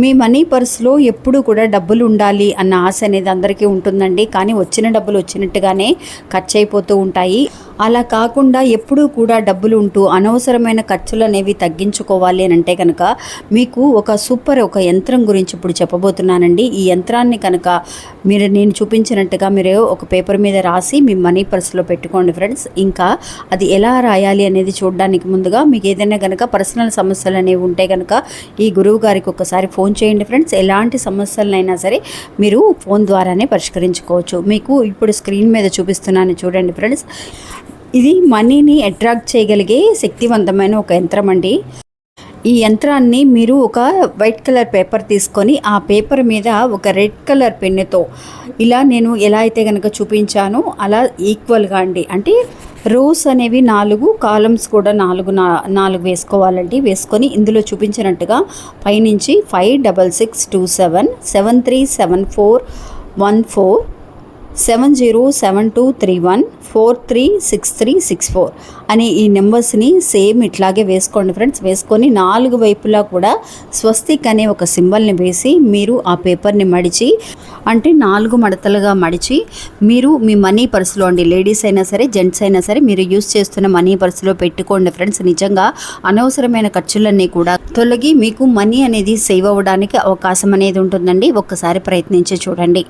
మీ money పర్స్లో ఎప్పుడు కూడా డబ్బులు ఉండాలి అన్న ఆశ అనేది అందరికీ ఉంటుందండి. కానీ వచ్చిన డబ్బులు వచ్చినట్టుగానే ఖర్చు అయిపోతూ ఉంటాయి. అలా కాకుండా ఎప్పుడూ కూడా డబ్బులు ఉంటూ అనవసరమైన ఖర్చులు అనేవి తగ్గించుకోవాలి అని అంటే కనుక మీకు ఒక యంత్రం గురించి ఇప్పుడు చెప్పబోతున్నానండి. ఈ యంత్రాన్ని కనుక నేను చూపించినట్టుగా మీరు ఒక పేపర్ మీద రాసి మీ మనీ పర్స్లో పెట్టుకోండి ఫ్రెండ్స్. ఇంకా అది ఎలా రాయాలి అనేది చూడడానికి ముందుగా మీకు ఏదైనా కనుక పర్సనల్ సమస్యలు అనేవి ఉంటే కనుక ఈ గురువు గారికి ఒకసారి ఫోన్ చేయండి ఫ్రెండ్స్. ఎలాంటి సమస్యలైనా సరే మీరు ఫోన్ ద్వారానే పరిష్కరించుకోవచ్చు. మీకు ఇప్పుడు స్క్రీన్ మీద చూపిస్తున్నాను చూడండి ఫ్రెండ్స్. ఇది మనీని అట్రాక్ట్ చేయగలిగే శక్తివంతమైన ఒక యంత్రం అండి. ఈ యంత్రాన్ని మీరు ఒక వైట్ కలర్ పేపర్ తీసుకొని ఆ పేపర్ మీద ఒక రెడ్ కలర్ పెన్నుతో ఇలా నేను ఎలా అయితే కనుక చూపించానో అలా ఈక్వల్గా అండి, అంటే రోస్ అనేవి 4, కాలమ్స్ కూడా 4 వేసుకోవాలండి. వేసుకొని ఇందులో చూపించినట్టుగా పైనుంచి 566277 737414 707231 436364 అనే ఈ నెంబర్స్ని సేమ్ ఇట్లాగే వేసుకోండి ఫ్రెండ్స్. వేసుకొని 4 వైపులా కూడా స్వస్తిక్ అనే ఒక సింబల్ని వేసి మీరు ఆ పేపర్ని మడిచి, అంటే 4 మడతలుగా మడిచి మీరు మీ మనీ పర్సులో అండి, లేడీస్ అయినా సరే జెంట్స్ అయినా సరే మీరు యూస్ చేస్తున్న మనీ పర్సులో పెట్టుకోండి ఫ్రెండ్స్. నిజంగా అనవసరమైన ఖర్చులన్నీ కూడా తొలగి మీకు మనీ అనేది సేవ్ అవ్వడానికి అవకాశం అనేది ఉంటుందండి. ఒక్కసారి ప్రయత్నించి చూడండి.